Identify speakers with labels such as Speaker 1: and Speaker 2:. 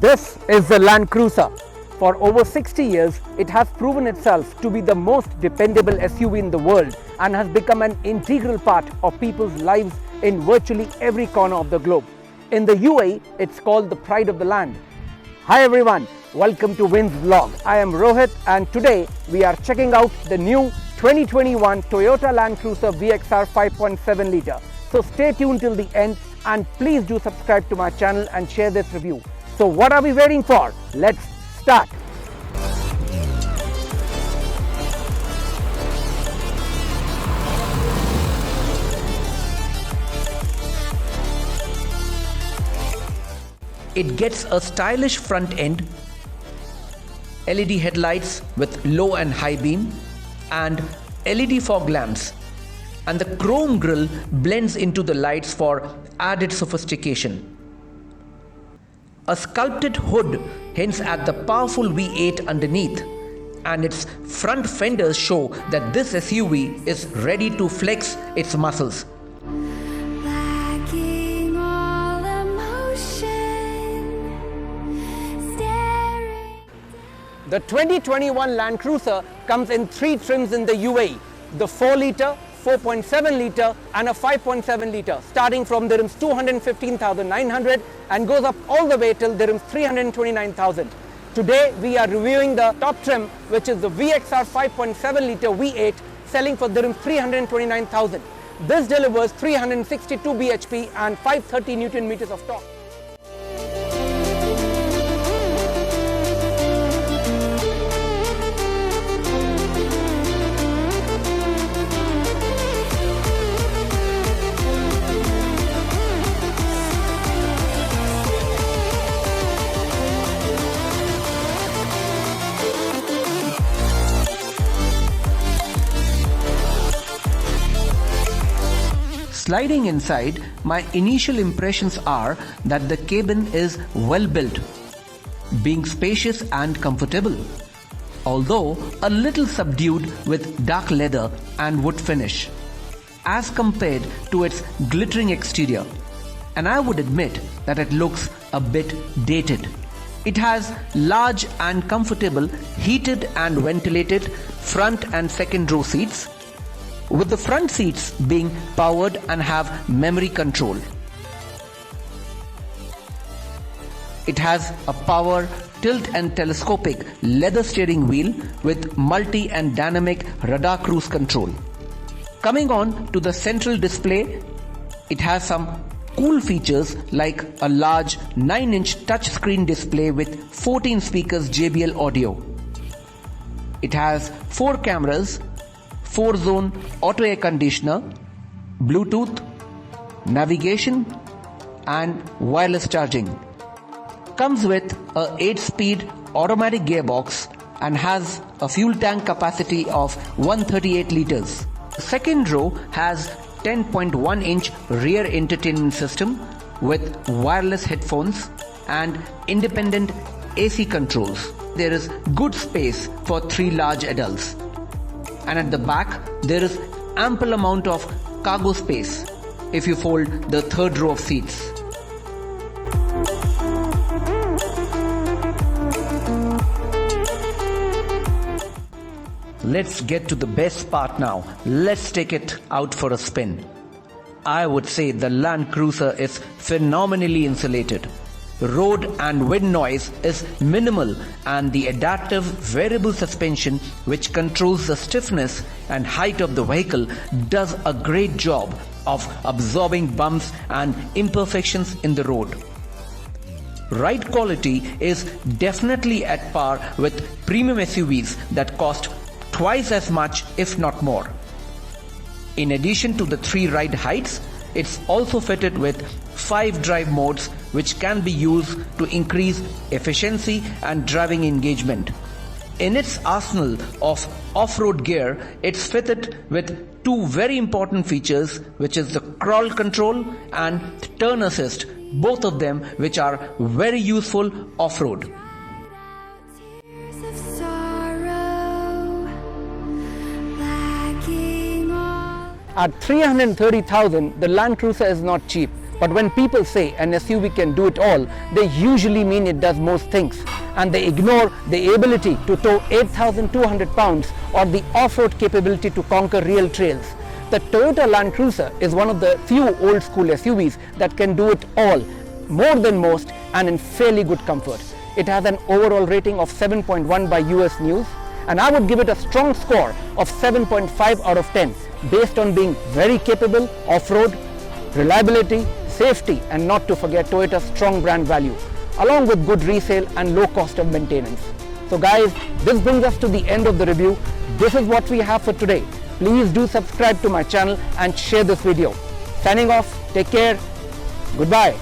Speaker 1: This is the Land Cruiser. For over 60 years, it has proven itself to be the most dependable SUV in the world and has become an integral part of people's lives in virtually every corner of the globe. In the UAE, it's called the pride of the land. Hi everyone, welcome to Veensvlog. I am Rohit and today we are checking out the new 2021 Toyota Land Cruiser VXR 5.7 litre. So stay tuned till the end and please do subscribe to my channel and share this review. So what are we waiting for? Let's start.
Speaker 2: It gets a stylish front end, LED headlights with low and high beam, and LED fog lamps, and the chrome grille blends into the lights for added sophistication. A sculpted hood hints at the powerful V8 underneath, and its front fenders show that this SUV is ready to flex its muscles.
Speaker 1: The 2021 Land Cruiser comes in three trims in the UAE, the 4 litre, 4.7 litre and a 5.7 litre, starting from dirhams 215,900 and goes up all the way till dirhams 329,000. Today we are reviewing the top trim, which is the VXR 5.7 litre V8, selling for dirhams 329,000. This delivers 362 bhp and 530 Newton meters of torque.
Speaker 2: Sliding inside, my initial impressions are that the cabin is well built, being spacious and comfortable, although a little subdued with dark leather and wood finish, as compared to its glittering exterior, and I would admit that it looks a bit dated. It has large and comfortable heated and ventilated front and second row seats, with the front seats being powered and have memory control. It has a power tilt and telescopic leather steering wheel with multi and dynamic radar cruise control. Coming on to the central display, it has some cool features like a large 9-inch touchscreen display with 14 speakers JBL audio. It has 4 cameras, 4-zone auto air conditioner, Bluetooth, navigation and wireless charging. Comes with a 8-speed automatic gearbox and has a fuel tank capacity of 138 liters. The second row has 10.1-inch rear entertainment system with wireless headphones and independent AC controls. There is good space for 3 large adults. And at the back there is ample amount of cargo space if you fold the third row of seats. Let's get to the best part now. Let's take it out for a spin. I would say the Land Cruiser is phenomenally insulated. Road and wind noise is minimal, and the adaptive variable suspension, which controls the stiffness and height of the vehicle, does a great job of absorbing bumps and imperfections in the road. Ride quality is definitely at par with premium SUVs that cost twice as much, if not more. In addition to the 3 ride heights, it's also fitted with 5 drive modes which can be used to increase efficiency and driving engagement. In its arsenal of off-road gear, it's fitted with 2 very important features, which is the crawl control and turn assist, both of them which are very useful off-road.
Speaker 1: At 330,000, the Land Cruiser is not cheap. But when people say an SUV can do it all, they usually mean it does most things, and they ignore the ability to tow 8,200 pounds or the off-road capability to conquer real trails. The Toyota Land Cruiser is one of the few old school SUVs that can do it all, more than most, and in fairly good comfort. It has an overall rating of 7.1 by US News, and I would give it a strong score of 7.5 out of 10 based on being very capable, off-road, reliability, safety, and not to forget Toyota's strong brand value, along with good resale and low cost of maintenance. So guys, this brings us to the end of the review. This is what we have for today. Please do subscribe to my channel and share this video. Signing off, take care, goodbye.